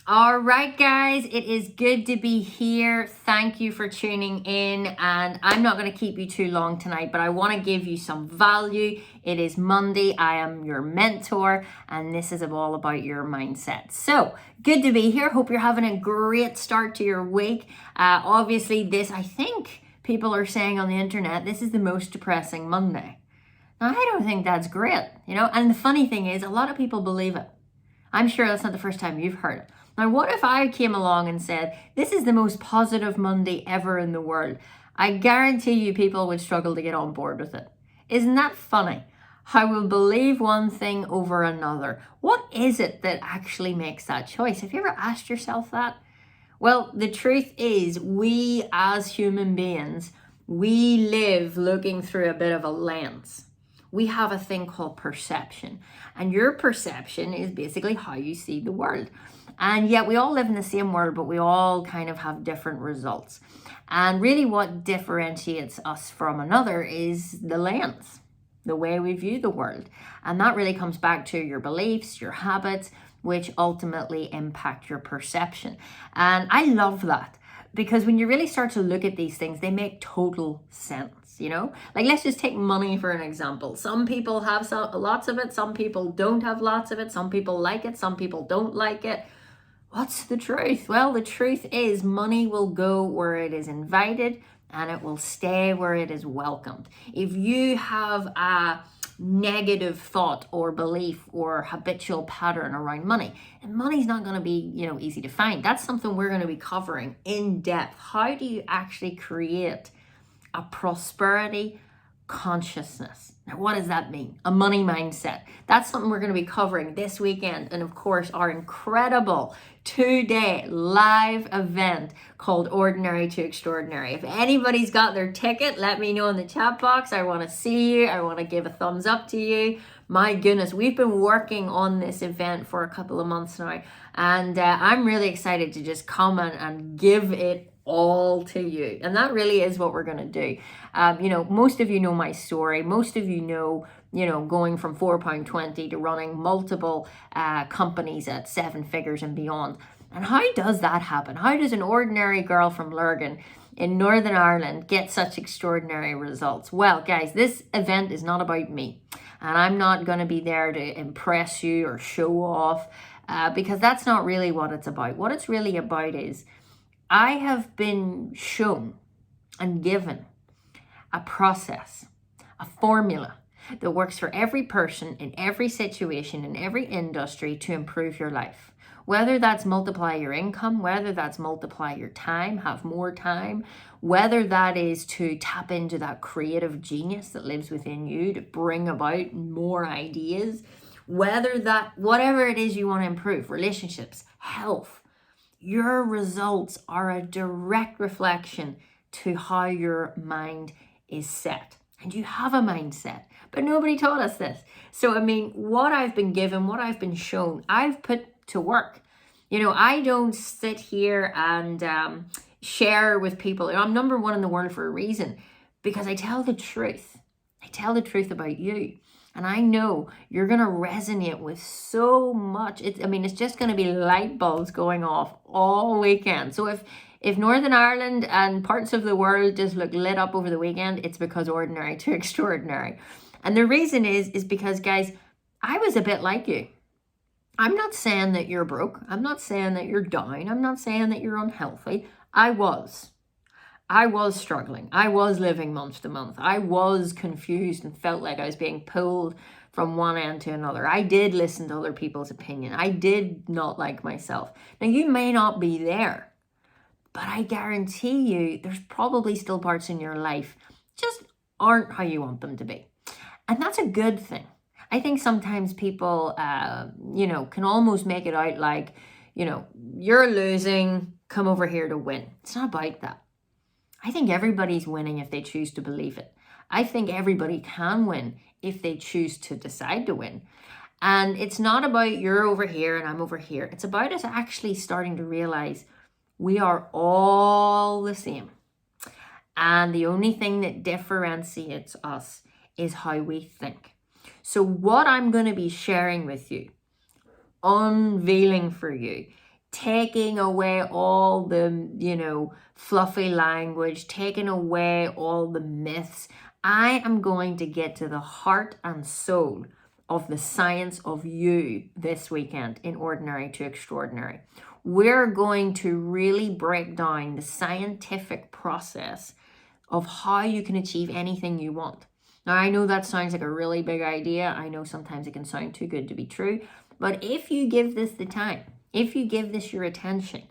All right, guys, it is good to be here. Thank you for tuning in. And I'm not going to keep you too long tonight, but I want to give you some value. It is Monday. I am your mentor, and this is all about your mindset. So good to be here. Hope you're having a great start to your week. Obviously, I think people are saying on the internet, this is the most depressing Monday. Now, I don't think that's great, and the funny thing is, a lot of people believe it. I'm sure that's not the first time you've heard it. Now, what if I came along and said, this is the most positive Monday ever in the world? I guarantee you people would struggle to get on board with it. Isn't that funny? How we'll believe one thing over another. What is it that actually makes that choice? Have you ever asked yourself that? Well, the truth is, we as human beings, we live looking through a bit of a lens. We have a thing called perception, and your perception is basically how you see the world. And yet we all live in the same world, but we all kind of have different results. And really what differentiates us from another is the lens, the way we view the world. And that really comes back to your beliefs, your habits, which ultimately impact your perception. And I love that, because when you really start to look at these things, they make total sense. Like, let's just take money for an example. Some people have lots of it. Some people don't have lots of it. Some people like it. Some people don't like it. What's the truth? Well, the truth is money will go where it is invited, and it will stay where it is welcomed. If you have a negative thought or belief or habitual pattern around money, and money's not going to be, easy to find. That's something we're going to be covering in depth. How do you actually create a prosperity consciousness? Now, what does that mean? A money mindset. That's something we're going to be covering this weekend. And of course, our incredible 2-day live event called Ordinary to Extraordinary. If anybody's got their ticket, let me know in the chat box. I want to see you. I want to give a thumbs up to you. My goodness, we've been working on this event for a couple of months now. And I'm really excited to just come and give it all to you. And that really is what we're going to do. Most of you know my story. Most of you know, going from £4.20 to running multiple companies at 7 figures and beyond. And how does that happen? How does an ordinary girl from Lurgan in Northern Ireland get such extraordinary results? Well, guys, this event is not about me. And I'm not going to be there to impress you or show off, because that's not really what it's about. What it's really about is, I have been shown and given a process, a formula that works for every person in every situation, in every industry, to improve your life. Whether that's multiply your income, whether that's multiply your time, have more time, whether that is to tap into that creative genius that lives within you to bring about more ideas, whatever it is you want to improve, relationships, health, your results are a direct reflection to how your mind is set. And you have a mindset, but nobody taught us this. So, what I've been given, what I've been shown, I've put to work. I don't sit here and share with people. I'm number one in the world for a reason, because I tell the truth. I tell the truth about you. And I know you're going to resonate with so much. It's just going to be light bulbs going off all weekend. So if Northern Ireland and parts of the world just look lit up over the weekend, it's because Ordinary to Extraordinary. And the reason is because, guys, I was a bit like you. I'm not saying that you're broke. I'm not saying that you're down. I'm not saying that you're unhealthy. I was struggling. I was living month to month. I was confused and felt like I was being pulled from one end to another. I did listen to other people's opinion. I did not like myself. Now, you may not be there, but I guarantee you there's probably still parts in your life just aren't how you want them to be. And that's a good thing. I think sometimes people, can almost make it out like, you're losing, come over here to win. It's not about that. I think everybody's winning if they choose to believe it. I think everybody can win if they choose to decide to win. And it's not about you're over here and I'm over here. It's about us actually starting to realize we are all the same. And the only thing that differentiates us is how we think. So what I'm going to be sharing with you, unveiling for you, taking away all the, fluffy language, taking away all the myths. I am going to get to the heart and soul of the science of you this weekend in Ordinary to Extraordinary. We're going to really break down the scientific process of how you can achieve anything you want. Now, I know that sounds like a really big idea. I know sometimes it can sound too good to be true. But if you give this the time, if you give this your attention,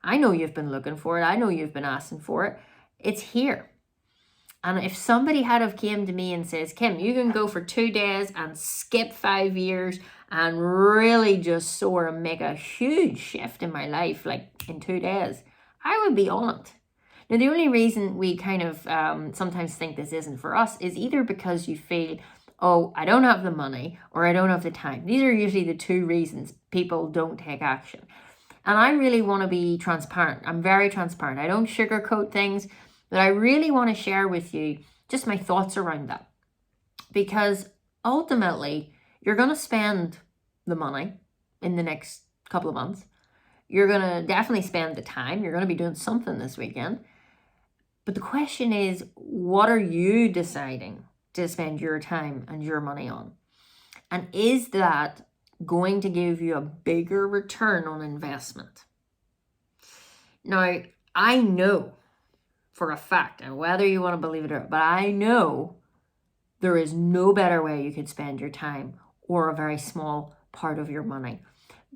I know you've been looking for it. I know you've been asking for it. It's here. And if somebody had have came to me and says, Kim, you can go for 2 days and skip 5 years and really just soar and make a huge shift in my life, like in 2 days, I would be on it. Now, the only reason we kind of sometimes think this isn't for us is either because you feel, oh, I don't have the money or I don't have the time. These are usually the two reasons people don't take action. And I really want to be transparent. I'm very transparent. I don't sugarcoat things, but I really want to share with you just my thoughts around that. Because ultimately, you're going to spend the money in the next couple of months. You're going to definitely spend the time. You're going to be doing something this weekend. But the question is, what are you deciding to spend your time and your money on? And is that going to give you a bigger return on investment? Now, I know for a fact, and whether you want to believe it or not, but I know there is no better way you could spend your time or a very small part of your money,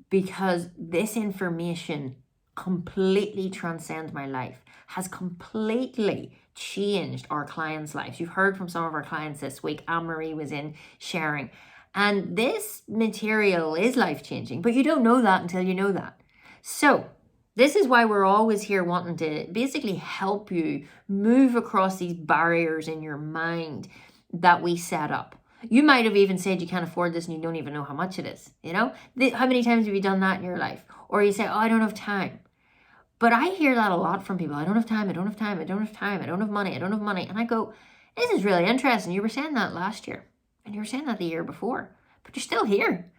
because this information completely transcends my life, has completely changed our clients' lives. You've heard from some of our clients this week. Anne-Marie was in sharing. And this material is life-changing, but you don't know that until you know that. So this is why we're always here wanting to basically help you move across these barriers in your mind that we set up. You might have even said you can't afford this and you don't even know how much it is. How many times have you done that in your life? Or you say, oh, I don't have time. But I hear that a lot from people. I don't have time, I don't have time, I don't have time, I don't have money, I don't have money. And I go, this is really interesting. You were saying that last year. And you were saying that the year before. But you're still here.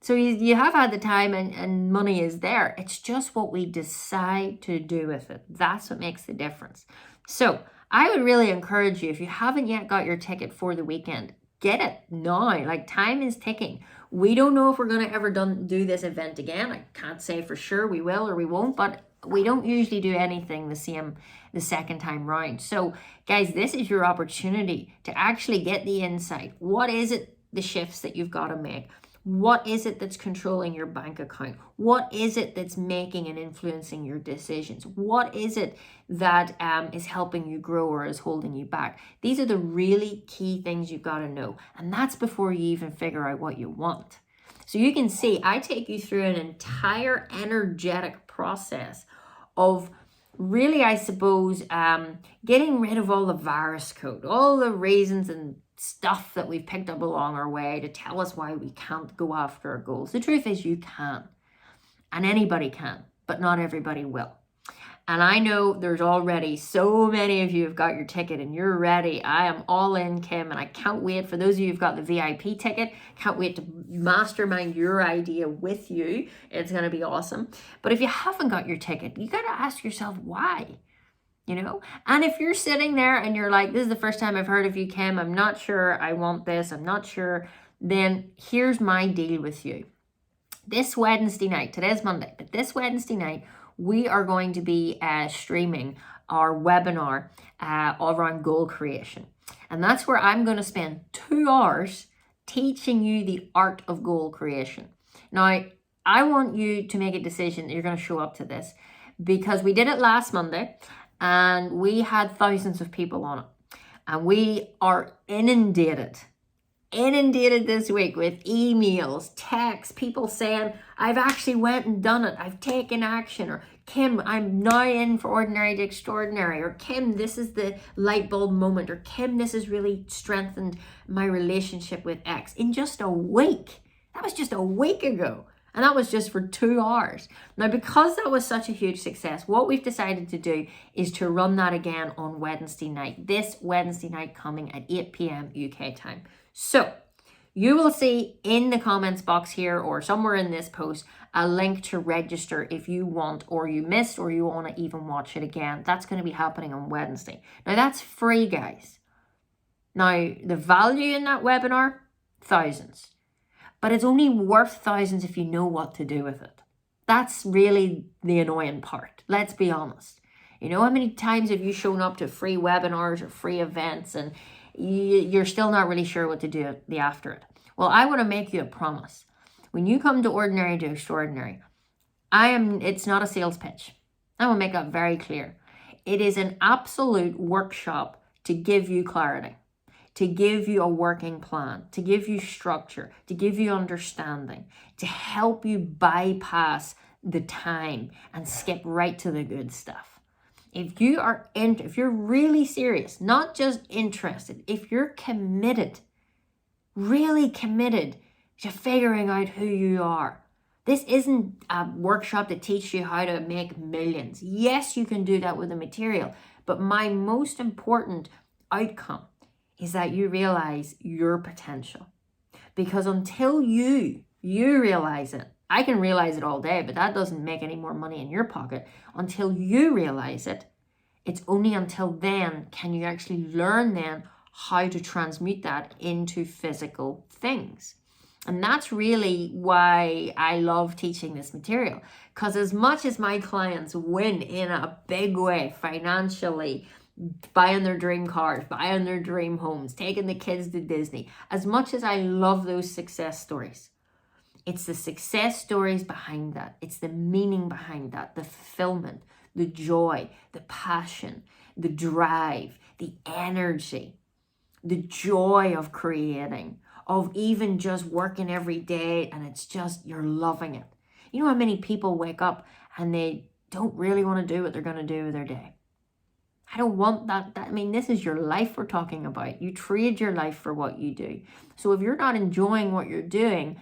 So you have had the time and money is there. It's just what we decide to do with it. That's what makes the difference. So I would really encourage you, if you haven't yet got your ticket for the weekend, get it now. Like, time is ticking. We don't know if we're going to ever do this event again. I can't say for sure we will or we won't, but we don't usually do anything the same the second time round. So guys, this is your opportunity to actually get the insight. What is it, the shifts that you've got to make? What is it that's controlling your bank account? What is it that's making and influencing your decisions? What is it that is helping you grow or is holding you back? These are the really key things you've got to know. And that's before you even figure out what you want. So you can see, I take you through an entire energetic process of really, I suppose, getting rid of all the virus code, all the reasons and stuff that we've picked up along our way to tell us why we can't go after our goals. The truth is you can, and anybody can, but not everybody will. And I know there's already so many of you have got your ticket and you're ready. I am all in, Kim, and I can't wait. For those of you who've got the VIP ticket, can't wait to mastermind your idea with you. It's going to be awesome. But if you haven't got your ticket, you got to ask yourself why. And if you're sitting there and you're like, this is the first time I've heard of you, Kim, I'm not sure I want this, I'm not sure, then here's my deal with you. This Wednesday night, today's Monday, but this Wednesday night, we are going to be streaming our webinar around goal creation. And that's where I'm going to spend 2 hours teaching you the art of goal creation. Now, I want you to make a decision that you're going to show up to this, because we did it last Monday. And we had thousands of people on it. And we are inundated this week with emails, texts, people saying, I've actually went and done it. I've taken action. Or, Kim, I'm now in for Ordinary to Extraordinary. Or, Kim, this is the light bulb moment. Or, Kim, this has really strengthened my relationship with X. In just a week. That was just a week ago. And that was just for 2 hours. Now, because that was such a huge success, what we've decided to do is to run that again on Wednesday night. This Wednesday night coming at 8 p.m. UK time. So You will see in the comments box here or somewhere in this post a link to register if you want, or you missed, or you want to even watch it again. That's going to be happening on Wednesday. Now that's free, guys. Now the value in that webinar, thousands. But it's only worth thousands if you know what to do with it. That's really the annoying part. Let's be honest. You know how many times have you shown up to free webinars or free events and you're still not really sure what to do after it? Well, I want to make you a promise. When you come to Ordinary to Extraordinary, it's not a sales pitch. I will make that very clear. It is an absolute workshop to give you clarity, to give you a working plan, to give you structure, to give you understanding, to help you bypass the time and skip right to the good stuff. If you're really serious, not just interested, if you're committed, really committed to figuring out who you are, this isn't a workshop to teach you how to make millions. Yes, you can do that with the material, but my most important outcome is that you realize your potential. Because until you realize it, I can realize it all day, but that doesn't make any more money in your pocket. Until you realize it, it's only until then can you actually learn then how to transmute that into physical things. And that's really why I love teaching this material. Because as much as my clients win in a big way financially, buying their dream cars, buying their dream homes, taking the kids to Disney, as much as I love those success stories, it's the success stories behind that. It's the meaning behind that, the fulfillment, the joy, the passion, the drive, the energy, the joy of creating, of even just working every day and it's just, you're loving it. You know how many people wake up and they don't really want to do what they're going to do with their day? I don't want that. I mean, this is your life we're talking about. You trade your life for what you do. So if you're not enjoying what you're doing,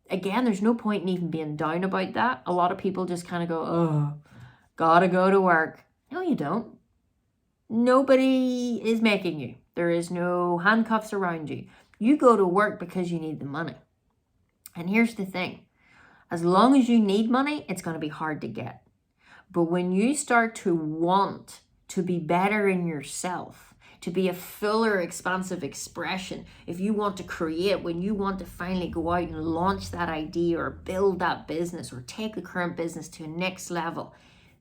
again, there's no point in even being down about that. A lot of people just kind of go, oh, gotta go to work. No, you don't. Nobody is making you. There is no handcuffs around you. You go to work because you need the money. And here's the thing. As long as you need money, it's going to be hard to get. But when you start to want to be better in yourself, to be a fuller, expansive expression, if you want to create, when you want to finally go out and launch that idea or build that business or take the current business to a next level,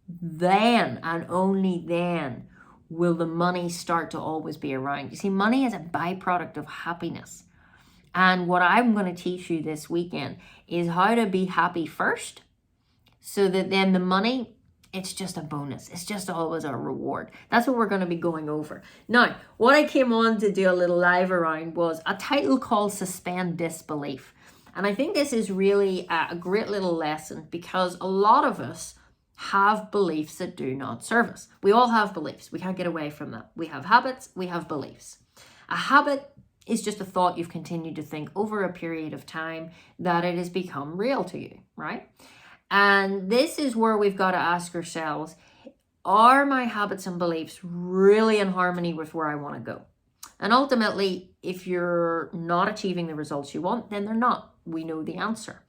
then and only then will the money start to always be around. You see, money is a byproduct of happiness. And what I'm going to teach you this weekend is how to be happy first, so that then the money, it's just a bonus. It's just always a reward. That's what we're going to be going over. Now, what I came on to do a little live around was a title called Suspend Disbelief. And I think this is really a great little lesson, because a lot of us have beliefs that do not serve us. We all have beliefs. We can't get away from that. We have habits, we have beliefs. A habit is just a thought you've continued to think over a period of time that it has become real to you, right? And this is where we've got to ask ourselves, are my habits and beliefs really in harmony with where I want to go? And ultimately, if you're not achieving the results you want, then they're not. We know the answer.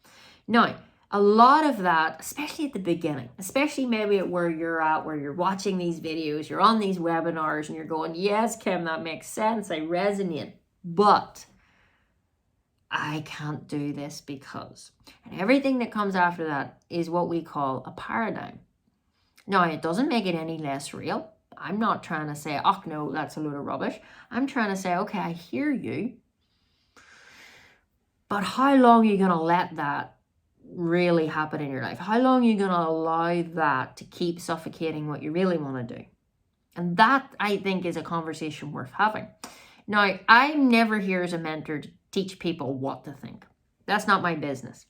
Now, a lot of that, especially at the beginning, especially maybe at where you're at, where you're watching these videos, you're on these webinars and you're going, yes, Kim, that makes sense. I resonate, but I can't do this because, and everything that comes after that is what we call a paradigm. Now, it doesn't make it any less real. I'm not trying to say, oh no, that's a load of rubbish. I'm trying to say, okay, I hear you, but how long are you going to let that really happen in your life? How long are you going to allow that to keep suffocating what you really want to do? And that, I think, is a conversation worth having. Now, I'm never here as a mentor to teach people what to think. That's not my business.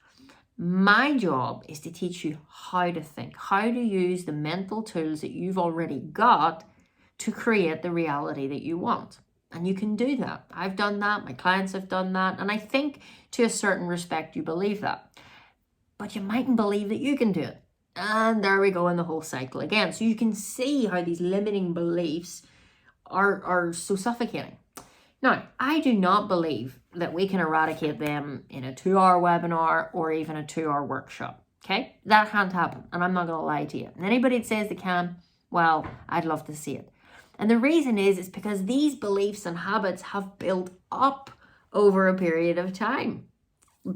My job is to teach you how to think, how to use the mental tools that you've already got to create the reality that you want. And you can do that. I've done that. My clients have done that. And I think to a certain respect, you believe that. But you mightn't believe that you can do it. And there we go in the whole cycle again. So you can see how these limiting beliefs are so suffocating. Now, I do not believe that we can eradicate them in a 2-hour webinar or even a 2-hour workshop. Okay, that can't happen, and I'm not going to lie to you. And anybody that says they can, well, I'd love to see it. And the reason is because these beliefs and habits have built up over a period of time.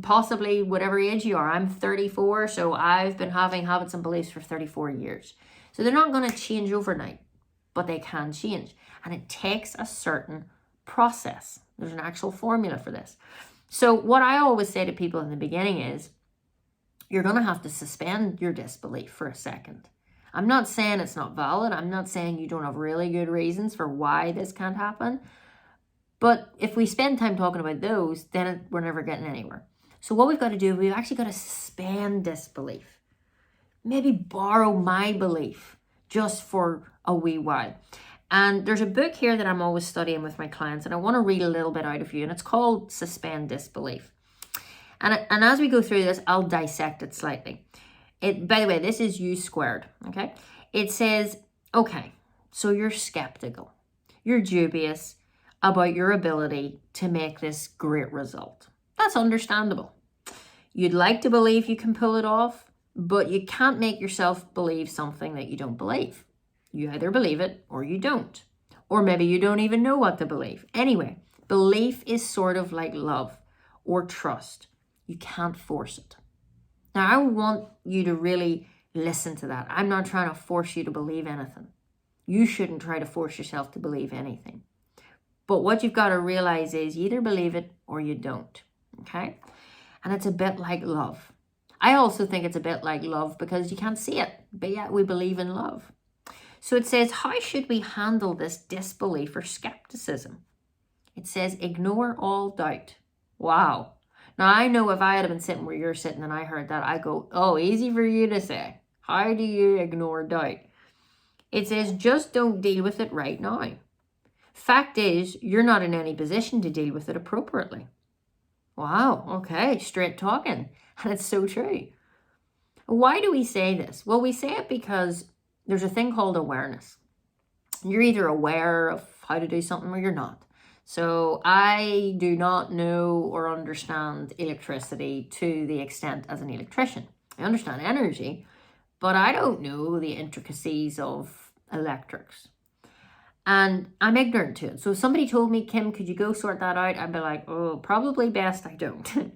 Possibly whatever age you are. I'm 34, so I've been having habits and beliefs for 34 years. So they're not going to change overnight, but they can change. And it takes a certain process. There's an actual formula for this. So what I always say to people in the beginning is, you're going to have to suspend your disbelief for a second. I'm not saying it's not valid. I'm not saying you don't have really good reasons for why this can't happen. But if we spend time talking about those, then we're never getting anywhere. So what we've got to do, we've actually got to suspend disbelief. Maybe borrow my belief just for a wee while. And there's a book here that I'm always studying with my clients, and I want to read a little bit out of you, and it's called Suspend Disbelief. And as we go through this, I'll dissect it slightly. By the way, this is U squared, okay? It says, okay, so you're skeptical. You're dubious about your ability to make this great result. That's understandable. You'd like to believe you can pull it off, but you can't make yourself believe something that you don't believe. You either believe it or you don't. Or maybe you don't even know what to believe. Anyway, belief is sort of like love or trust. You can't force it. Now, I want you to really listen to that. I'm not trying to force you to believe anything. You shouldn't try to force yourself to believe anything. But what you've got to realize is you either believe it or you don't. Okay? And it's a bit like love. I also think it's a bit like love because you can't see it, but yet we believe in love. So it says, how should we handle this disbelief or skepticism? It says, ignore all doubt. Wow. Now, I know if I had been sitting where you're sitting and I heard that, I go, oh, easy for you to say. How do you ignore doubt? It says, just don't deal with it right now. Fact is, you're not in any position to deal with it appropriately. Wow, okay, straight talking. And it's so true. Why do we say this? Well, we say it because there's a thing called awareness. You're either aware of how to do something or you're not. So I do not know or understand electricity to the extent as an electrician. I understand energy, but I don't know the intricacies of electrics. And I'm ignorant to it. So if somebody told me, Kim, could you go sort that out? I'd be like, oh, probably best I don't.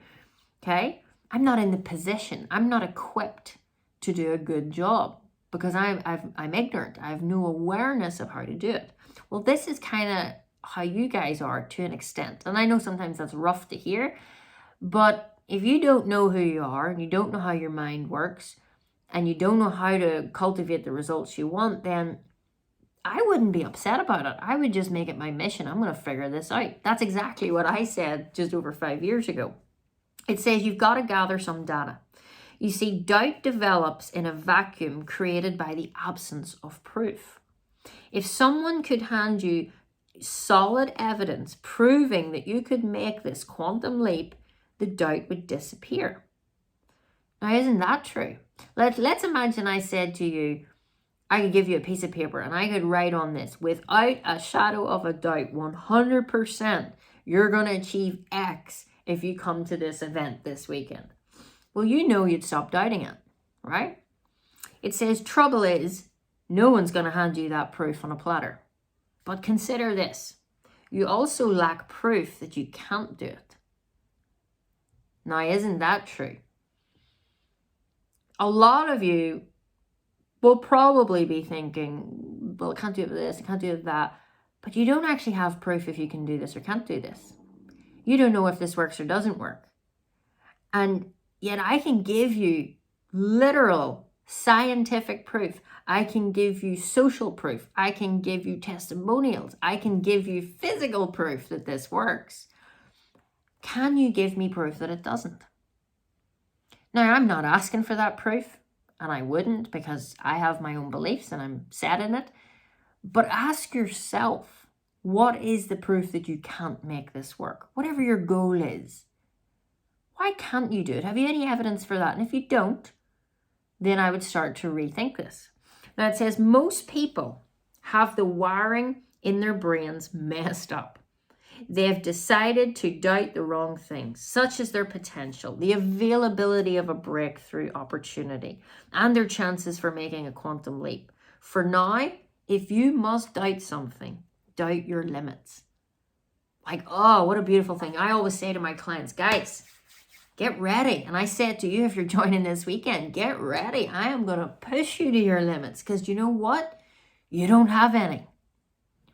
Okay? I'm not in the position. I'm not equipped to do a good job because I'm ignorant. I have no awareness of how to do it. Well, this is kind of how you guys are to an extent. And I know sometimes that's rough to hear, but if you don't know who you are and you don't know how your mind works and you don't know how to cultivate the results you want, then I wouldn't be upset about it. I would just make it my mission. I'm going to figure this out. That's exactly what I said just over 5 years ago. It says you've got to gather some data. You see, doubt develops in a vacuum created by the absence of proof. If someone could hand you solid evidence proving that you could make this quantum leap, the doubt would disappear. Now, isn't that true? Let's imagine I said to you, I could give you a piece of paper and I could write on this without a shadow of a doubt, 100%, you're going to achieve X if you come to this event this weekend. Well, you know you'd stop doubting it, right? It says trouble is no one's going to hand you that proof on a platter. But consider this. You also lack proof that you can't do it. Now, isn't that true? A lot of you will probably be thinking, well, I can't do it with this, I can't do it with that. But you don't actually have proof if you can do this or can't do this. You don't know if this works or doesn't work. And yet I can give you literal scientific proof. I can give you social proof. I can give you testimonials. I can give you physical proof that this works. Can you give me proof that it doesn't? Now, I'm not asking for that proof, and I wouldn't because I have my own beliefs and I'm set in it. But ask yourself, what is the proof that you can't make this work? Whatever your goal is. Why can't you do it? Have you any evidence for that? And if you don't, then I would start to rethink this. Now it says most people have the wiring in their brains messed up. They have decided to doubt the wrong things, such as their potential, the availability of a breakthrough opportunity, and their chances for making a quantum leap. For now, if you must doubt something, doubt your limits. Like, oh, what a beautiful thing. I always say to my clients, guys, get ready. And I say it to you if you're joining this weekend, get ready. I am going to push you to your limits, because you know what? You don't have any.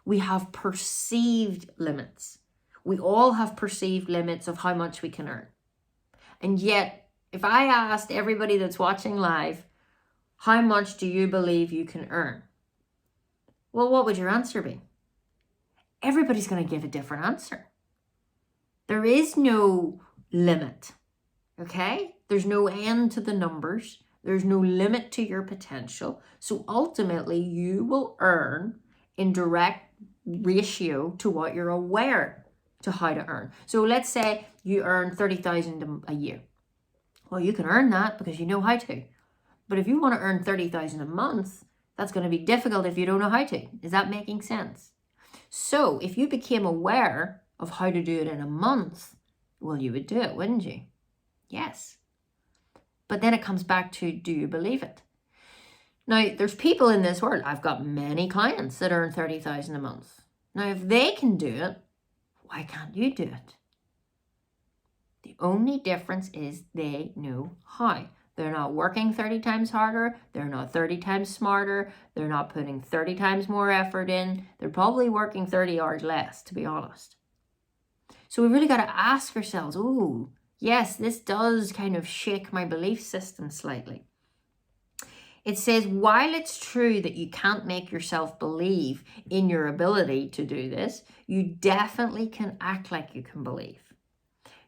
We have perceived limits. We all have perceived limits of how much we can earn. And yet, if I asked everybody that's watching live, how much do you believe you can earn? Well, what would your answer be? Everybody's going to give a different answer. There is no limit, okay? There's no end to the numbers. There's no limit to your potential. So ultimately, you will earn in direct ratio to what you're aware to how to earn. So let's say you earn $30,000 a year. Well, you can earn that because you know how to. But if you want to earn $30,000 a month, that's going to be difficult if you don't know how to. Is that making sense? So if you became aware of how to do it in a month, well, you would do it, wouldn't you? Yes. But then it comes back to, do you believe it? Now, there's people in this world. I've got many clients that earn $30,000 a month. Now, if they can do it, why can't you do it? The only difference is they know how. They're not working 30 times harder. They're not 30 times smarter. They're not putting 30 times more effort in. They're probably working 30 hours less, to be honest. So we really got to ask ourselves, ooh, yes, this does kind of shake my belief system slightly. It says, while it's true that you can't make yourself believe in your ability to do this, you definitely can act like you can believe.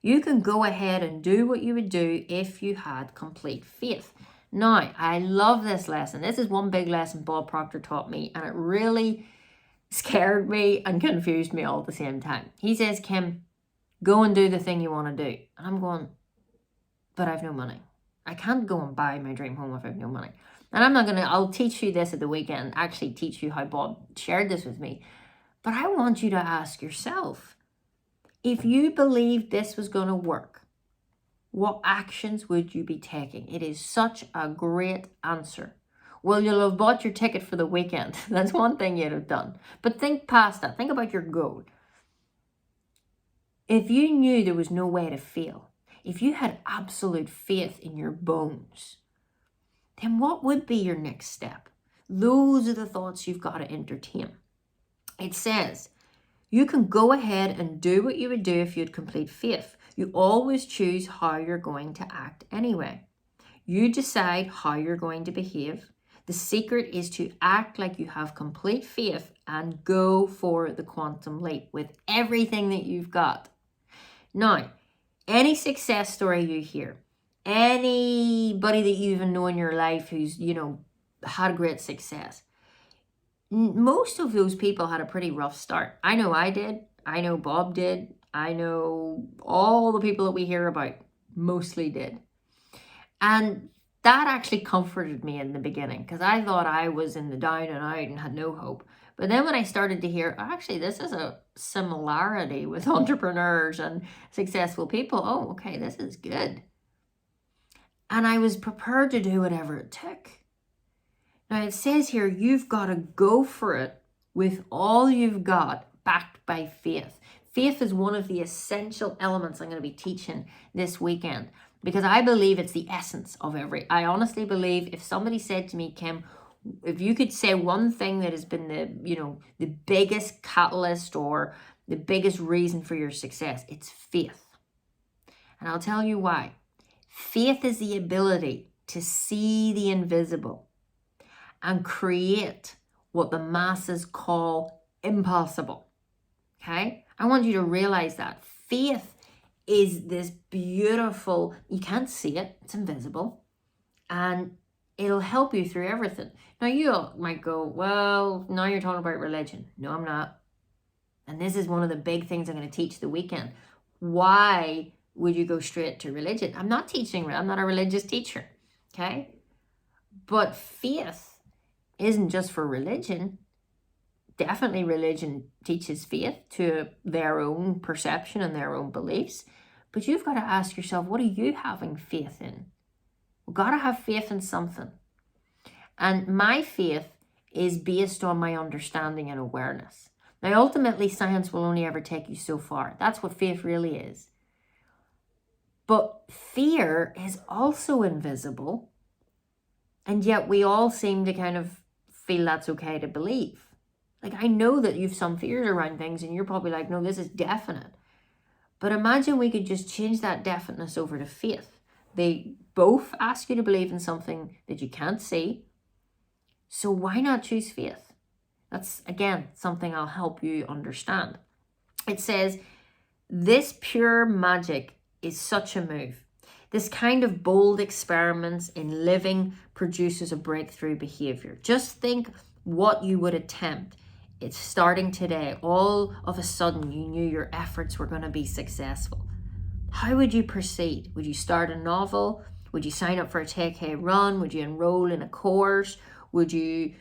You can go ahead and do what you would do if you had complete faith. Now, I love this lesson. This is one big lesson Bob Proctor taught me, and it really scared me and confused me all at the same time. He says, Kim, go and do the thing you want to do. And I'm going, but I've no money. I can't go and buy my dream home if I have no money. And I'll teach you this at the weekend, actually teach you how Bob shared this with me. But I want you to ask yourself, if you believed this was going to work, what actions would you be taking? It is such a great answer. Well, you'll have bought your ticket for the weekend. That's one thing you'd have done. But think past that. Think about your goal. If you knew there was no way to fail, if you had absolute faith in your bones, then what would be your next step? Those are the thoughts you've got to entertain. It says, you can go ahead and do what you would do if you had complete faith. You always choose how you're going to act anyway. You decide how you're going to behave. The secret is to act like you have complete faith and go for the quantum leap with everything that you've got. Now, any success story you hear, anybody that you even know in your life who's, had great success, most of those people had a pretty rough start. I know I did. I know Bob did. I know all the people that we hear about mostly did. And that actually comforted me in the beginning, because I thought I was in the down and out and had no hope. But then when I started to hear, actually, this is a similarity with entrepreneurs and successful people. Oh, okay, this is good. And I was prepared to do whatever it took. Now, it says here, you've got to go for it with all you've got, backed by faith. Faith is one of the essential elements I'm going to be teaching this weekend, because I believe it's the essence of I honestly believe if somebody said to me, Kim, if you could say one thing that has been the biggest catalyst or the biggest reason for your success, it's faith. And I'll tell you why. Faith is the ability to see the invisible and create what the masses call impossible. Okay? I want you to realize that. Faith is this beautiful, you can't see it, it's invisible, and it'll help you through everything. Now you might go, well, now you're talking about religion. No, I'm not. And this is one of the big things I'm going to teach the weekend. Why would you go straight to religion? I'm not a religious teacher, okay? But faith isn't just for religion. definitely religion teaches faith to their own perception and their own beliefs. But you've got to ask yourself, what are you having faith in? We've got to have faith in something. And my faith is based on my understanding and awareness. Now, ultimately, science will only ever take you so far. That's what faith really is. But fear is also invisible. And yet we all seem to kind of feel that's okay to believe. Like, I know that you've some fears around things and you're probably like, no, this is definite. But imagine we could just change that definiteness over to faith. They both ask you to believe in something that you can't see. So why not choose faith? That's, again, something I'll help you understand. It says, this pure magic is such a move. This kind of bold experiments in living produces a breakthrough behavior. Just think what you would attempt. It's starting today. All of a sudden, you knew your efforts were going to be successful. How would you proceed? Would you start a novel? Would you sign up for a 10K run? Would you enroll in a course? Would you,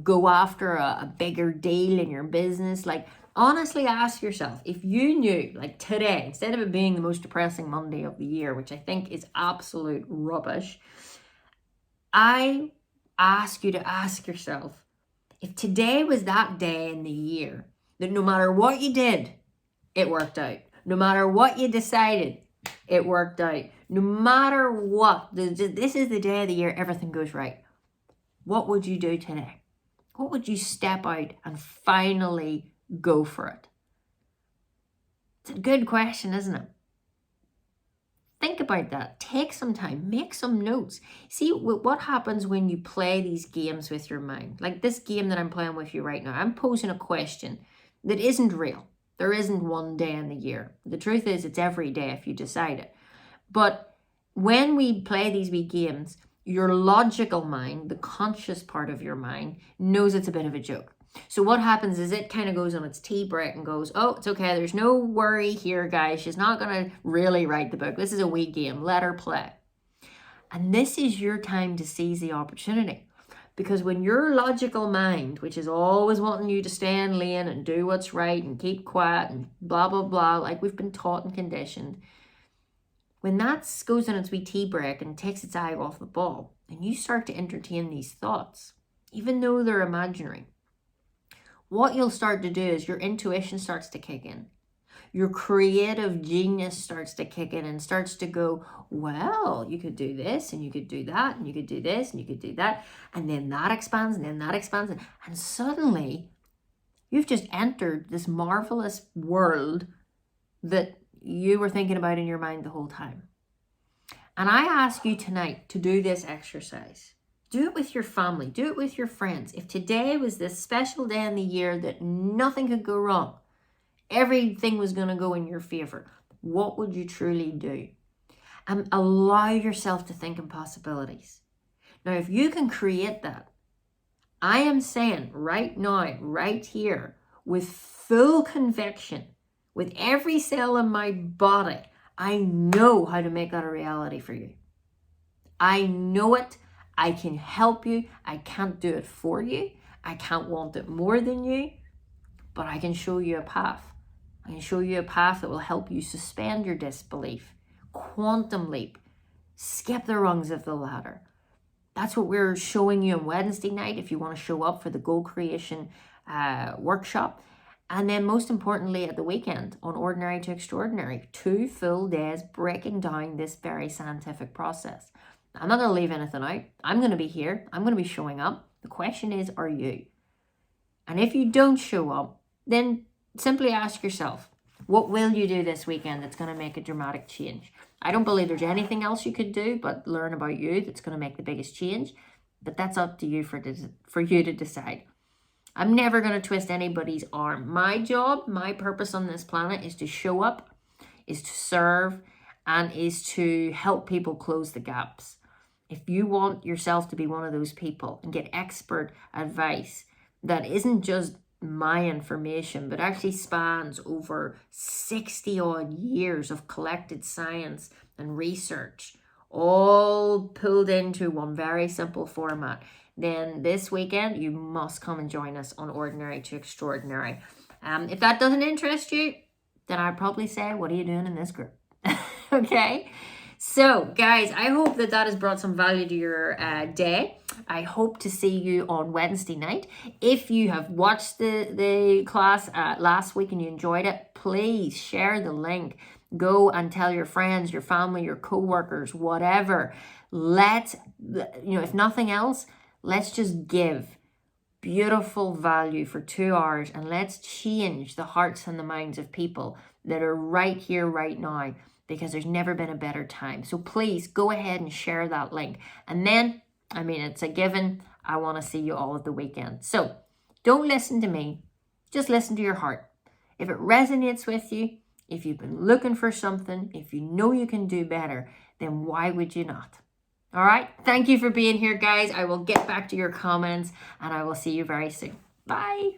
go after a bigger deal in your business? Like, honestly, ask yourself, if you knew, like today, instead of it being the most depressing Monday of the year, which I think is absolute rubbish, I ask you to ask yourself, if today was that day in the year that no matter what you did, it worked out. No matter what you decided, it worked out. No matter what, this is the day of the year everything goes right. What would you do today? What would you step out and finally go for it? It's a good question, isn't it? Think about that. Take some time. Make some notes. See what happens when you play these games with your mind. Like this game that I'm playing with you right now. I'm posing a question that isn't real. There isn't one day in the year. The truth is it's every day if you decide it. But when we play these wee games, your logical mind, the conscious part of your mind, knows it's a bit of a joke. So what happens is it kind of goes on its tea break and goes, oh, it's okay. There's no worry here, guys. She's not going to really write the book. This is a wee game. Let her play. And this is your time to seize the opportunity. Because when your logical mind, which is always wanting you to stay in lane and do what's right and keep quiet and blah, blah, blah, like we've been taught and conditioned, when that goes on its wee tea break and takes its eye off the ball, and you start to entertain these thoughts, even though they're imaginary, what you'll start to do is your intuition starts to kick in. Your creative genius starts to kick in and starts to go, well, you could do this and you could do that and you could do this and you could do that. And then that expands and then that expands. And suddenly you've just entered this marvelous world that you were thinking about in your mind the whole time. And I ask you tonight to do this exercise. Do it with your family. Do it with your friends. If today was this special day in the year that nothing could go wrong, everything was going to go in your favor, what would you truly do? And allow yourself to think in possibilities. Now, if you can create that, I am saying right now, right here, with full conviction, with every cell in my body, I know how to make that a reality for you. I know it. I can help you. I can't do it for you. I can't want it more than you, but I can show you a path. I can show you a path that will help you suspend your disbelief, quantum leap, skip the rungs of the ladder. That's what we're showing you on Wednesday night if you want to show up for the goal creation workshop. And then most importantly at the weekend on Ordinary to Extraordinary, 2 full days breaking down this very scientific process. I'm not going to leave anything out. I'm going to be here. I'm going to be showing up. The question is, are you? And if you don't show up, then simply ask yourself, what will you do this weekend that's going to make a dramatic change? I don't believe there's anything else you could do but learn about you that's going to make the biggest change. But that's up to you for you to decide. I'm never going to twist anybody's arm. My job, my purpose on this planet is to show up, is to serve, and is to help people close the gaps. If you want yourself to be one of those people and get expert advice that isn't just my information, but actually spans over 60 odd years of collected science and research all pulled into one very simple format, then this weekend you must come and join us on Ordinary to Extraordinary. If that doesn't interest you, then I'd probably say, what are you doing in this group? Okay. So, guys, I hope that has brought some value to your day. I hope to see you on Wednesday night. If you have watched the class last week and you enjoyed it, please share the link. Go and tell your friends, your family, your co-workers, whatever. If nothing else, let's just give beautiful value for 2 hours, and let's change the hearts and the minds of people that are right here, right now, because there's never been a better time. So please go ahead and share that link. And then, it's a given, I want to see you all at the weekend. So don't listen to me, just listen to your heart. If it resonates with you, if you've been looking for something, if you know you can do better, then why would you not? All right. Thank you for being here, guys. I will get back to your comments and I will see you very soon. Bye.